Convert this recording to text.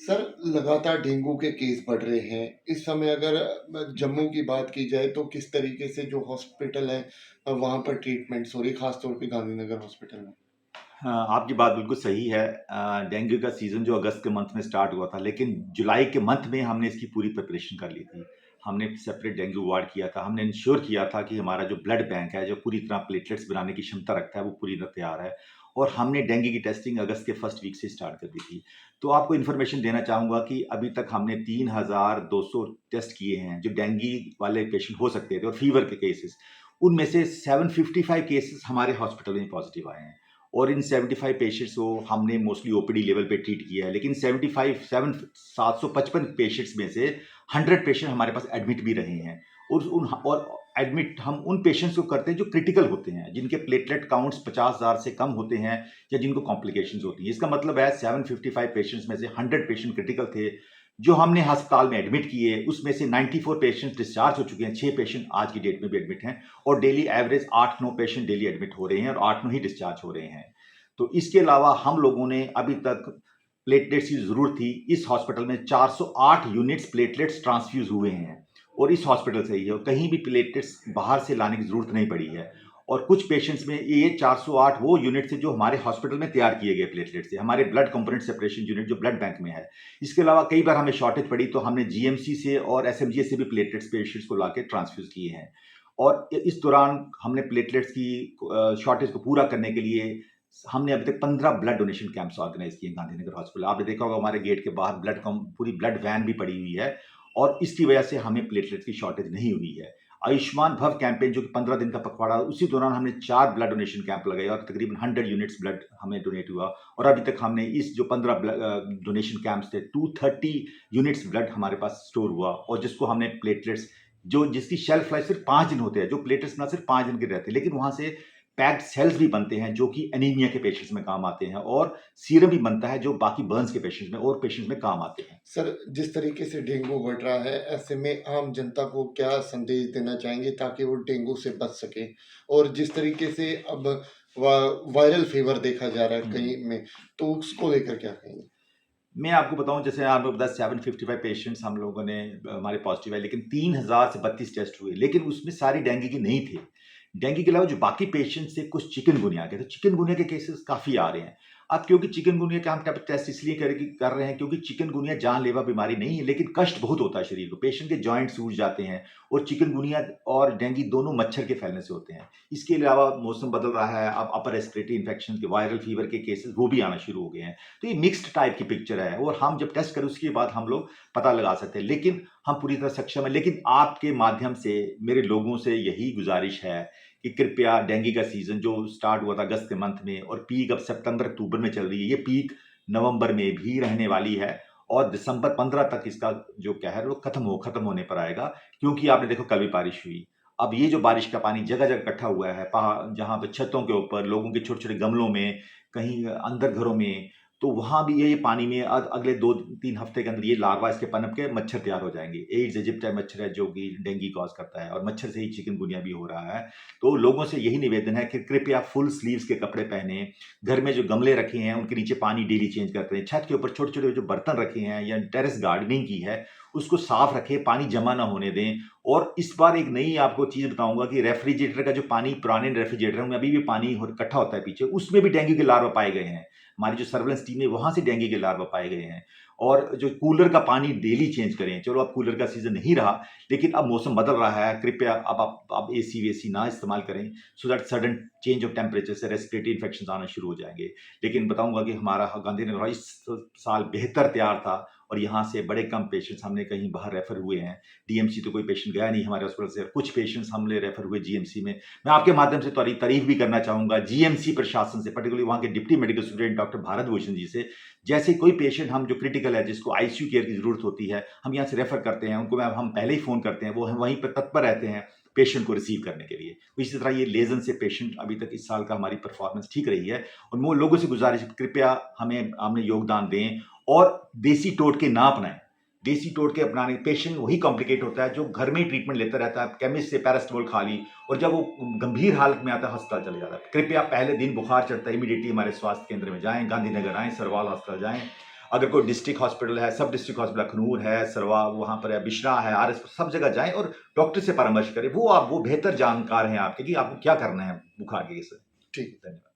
Sir, लगातार dengue के case बढ़ रहे हैं। इस समय अगर जम्मू की बात की जाए तो किस तरीके से जो हॉस्पिटल है वहाँ पर ट्रीटमेंट्स हो रही है, खास तौर पे गांधीनगर हॉस्पिटल में? हाँ, आपकी बात बिल्कुल सही है। डेंगू का सीज़न जो अगस्त के मंथ में स्टार्ट हुआ था, लेकिन जुलाई के मंथ में हमने इसकी पूरी प्रिपरेशन कर ली थी। हमने सेपरेट डेंगू वार्ड किया था। हमने इंश्योर किया था कि हमारा जो ब्लड बैंक है, जो पूरी तरह प्लेटलेट्स बनाने की क्षमता रखता है, वो पूरी तरह तैयार है। और हमने डेंगू की टेस्टिंग अगस्त के फर्स्ट वीक से स्टार्ट कर दी थी। तो आपको इन्फॉर्मेशन देना चाहूँगा कि अभी तक हमने 3,200 टेस्ट किए हैं, जो डेंगू वाले पेशेंट हो सकते थे और फीवर के केसेस। उनमें से 755 केसेस हमारे हॉस्पिटल में पॉजिटिव आए हैं। और इन 75 पेशेंट्स को हमने मोस्टली ओपीडी लेवल पे ट्रीट किया है, लेकिन 755 पेशेंट्स में से 100 पेशेंट हमारे पास एडमिट भी रहे हैं। और एडमिट हम उन पेशेंट्स को करते हैं जो क्रिटिकल होते हैं, जिनके प्लेटलेट काउंट्स 50,000 से कम होते हैं या जिनको कॉम्प्लिकेशंस होती हैं। इसका मतलब है 755 पेशेंट्स में से 100 पेशेंट क्रिटिकल थे जो हमने अस्पताल में एडमिट किए। उसमें से 94 पेशेंट्स डिस्चार्ज हो चुके हैं। 6 पेशेंट आज की डेट में भी एडमिट हैं और daily average 8-9 patient daily admit हो रहे हैं और 8-9 ही डिस्चार्ज हो रहे हैं। तो इसके अलावा हम लोगों ने अभी तक प्लेटलेट्स की ज़रूरत थी, इस हॉस्पिटल में 408 यूनिट्स प्लेटलेट्स ट्रांसफ्यूज़ हुए हैं और इस हॉस्पिटल से ही है और कहीं भी प्लेटलेट्स बाहर से लाने की ज़रूरत नहीं पड़ी है। और कुछ पेशेंट्स में ये 408 वो यूनिट थे जो हमारे हॉस्पिटल में तैयार किए गए प्लेटलेट से, हमारे ब्लड कंपोनेंट सेपरेशन यूनिट जो ब्लड बैंक में है। इसके अलावा कई बार हमें शॉर्टेज पड़ी तो हमने जीएमसी से और एसएमजीएस से भी प्लेटलेट्स पेशेंट्स को लाके ट्रांसफ्यूज़ किए हैं। और इस दौरान हमने प्लेटलेट्स की शॉर्टेज को पूरा करने के लिए हमने अभी तक 15 ब्लड डोनेशन कैंप्स ऑर्गेनाइज किए गांधीनगर हॉस्पिटल। आपने देखा होगा हमारे गेट के बाहर पूरी ब्लड वैन भी पड़ी हुई है और इसकी वजह से हमें प्लेटलेट्स की शॉर्टेज नहीं हुई है। आयुष्मान भव कैंपेन जो कि 15 दिन का पखवाड़ा, उसी दौरान हमने 4 ब्लड डोनेशन कैंप लगाए और तकरीबन 100 यूनिट्स ब्लड हमें डोनेट हुआ। और अभी तक हमने इस जो 15 डोनेशन कैंप्स थे, 230 यूनिट्स ब्लड हमारे पास स्टोर हुआ और जिसको हमने प्लेटलेट्स जो जिसकी शेल्फ लाइफ सिर्फ 5 दिन होते हैं, जो प्लेटलेट्स ना सिर्फ 5 दिन के रहते हैं, लेकिन वहां से पैक्ड सेल्स भी बनते हैं जो कि एनीमिया के पेशेंट्स में काम आते हैं और सीरम भी बनता है जो बाकी बर्न्स के पेशेंट्स में और पेशेंट्स में काम आते हैं। सर, जिस तरीके से डेंगू बढ़ रहा है, ऐसे में आम जनता को क्या संदेश देना चाहेंगे ताकि वो डेंगू से बच सके? और जिस तरीके से अब वायरल फीवर देखा जा रहा है हम्म। कहीं में, तो उसको लेकर क्या कहेंगे? मैं आपको बताऊं, जैसे आपको पता 755 पेशेंट्स हम लोगों ने हमारे पॉजिटिव है, लेकिन 3,000 से 32 टेस्ट हुए, लेकिन उसमें सारी डेंगू की नहीं थे। डेंगू के अलावा जो बाकी पेशेंट्स थे, कुछ चिकनगुनिया के, तो चिकनगुनिया के केसेस काफ़ी आ रहे हैं। अब क्योंकि चिकनगुनिया का हम टेस्ट इसलिए कर रहे हैं क्योंकि चिकनगुनिया जानलेवा बीमारी नहीं है, लेकिन कष्ट बहुत होता है शरीर को, पेशेंट के जॉइंट सूज जाते हैं और चिकनगुनिया और डेंगू दोनों मच्छर के फैलने से होते हैं। इसके अलावा मौसम बदल रहा है, अब अपर रेस्पिरेटरी इन्फेक्शन के वायरल फीवर के केसेस वो भी आना शुरू हो गए हैं। तो ये मिक्स्ड टाइप की पिक्चर है और हम जब टेस्ट करें उसके बाद हम लोग पता लगा सकते हैं, लेकिन हम पूरी तरह सक्षम है। लेकिन आपके माध्यम से मेरे लोगों से यही गुजारिश है कि कृपया डेंगू का सीजन जो स्टार्ट हुआ था अगस्त के मंथ में और पीक अब सितंबर अक्टूबर में चल रही है, ये पीक नवंबर में भी रहने वाली है और दिसंबर 15 तक इसका जो कहर वो खत्म होने पर आएगा। क्योंकि आपने देखो कल भी बारिश हुई। अब ये जो बारिश का पानी जगह जगह इकट्ठा हुआ है, पहाड़ जहां पे छतों के ऊपर, लोगों के छोटे छोटे गमलों में, कहीं अंदर घरों में, तो वहां भी ये पानी में अगले 2-3 हफ्ते के अंदर ये लार्वा इसके पनप के मच्छर तैयार हो जाएंगे। एड्स इजिप्टाई मच्छर है जो कि डेंगू कॉज करता है और मच्छर से ही चिकनगुनिया भी हो रहा है। तो लोगों से यही निवेदन है कि कृपया फुल स्लीव्स के कपड़े पहने, घर में जो गमले रखे हैं उनके नीचे पानी डेली चेंज करते हैं, छत के ऊपर छोटे छोटे जो बर्तन रखे हैं या टेरेस गार्डनिंग की है उसको साफ रखें, पानी जमा ना होने दें। और इस बार एक नई आपको चीज बताऊंगा कि रेफ्रिजरेटर का जो पानी, पुराने रेफ्रिजरेटर में अभी भी पानी इकट्ठा होता है पीछे, उसमें भी डेंगू के लार्वा पाए गए हैं। हमारी जो सर्वेलेंस टीम है वहां से डेंगू के लार्वा पाए गए हैं। और जो कूलर का पानी डेली चेंज करें। चलो अब कूलर का सीजन नहीं रहा, लेकिन अब मौसम बदल रहा है, कृपया अब आप एसी वेसी ना इस्तेमाल करें, so that sudden change of temperature से रेस्पिरेटरी इन्फेक्शन आना शुरू हो जाएंगे। लेकिन बताऊंगा कि हमारा गांधीनगर इस साल बेहतर तैयार था और यहाँ से बड़े कम पेशेंट्स हमने कहीं बाहर रेफर हुए हैं। डीएमसी तो कोई पेशेंट गया नहीं हमारे हॉस्पिटल से, कुछ पेशेंट्स हमने रेफर हुए जीएमसी में। मैं आपके माध्यम से तारीफ भी करना चाहूंगा जीएमसी प्रशासन से, पर्टिकुलरली वहाँ के deputy medical student doctor Bharat Bhushan ji से। जैसे कोई पेशेंट हम जो क्रिटिकल है, जिसको आईसीयू केयर की जरूरत होती है, हम यहाँ से रेफर करते हैं, उनको हम पहले ही फोन करते हैं, वो वहीं पर तत्पर रहते हैं पेशेंट को रिसीव करने के लिए। इसी तरह ये लेजन से पेशेंट अभी तक इस साल का हमारी परफॉर्मेंस ठीक रही है और वो लोगों से गुजारिश कृपया हमें योगदान दें और देसी टोटके ना अपनाएं। देसी टोटके अपनाने पेशेंट वही कॉम्प्लिकेट होता है जो घर में ही ट्रीटमेंट लेता रहता है, केमिस्ट से पैरास्टामोल खा ली और जब वो गंभीर हालत में आता है अस्पताल चले जाता है। कृपया पहले दिन बुखार चढ़ता है इमीडिएटली हमारे स्वास्थ्य केंद्र में जाएं, गांधीनगर आएं, सरवाल अस्पताल जाएं। अगर कोई डिस्ट्रिक्ट हॉस्पिटल है, सब डिस्ट्रिक्ट हॉस्पिटल अखनूर है, सरवा वहाँ पर है, बिश्रा है, आरएस, सब जगह जाएं और डॉक्टर से परामर्श करें। वो बेहतर जानकार हैं आपके कि आपको क्या करना है बुखार के केस में। ठीक। धन्यवाद।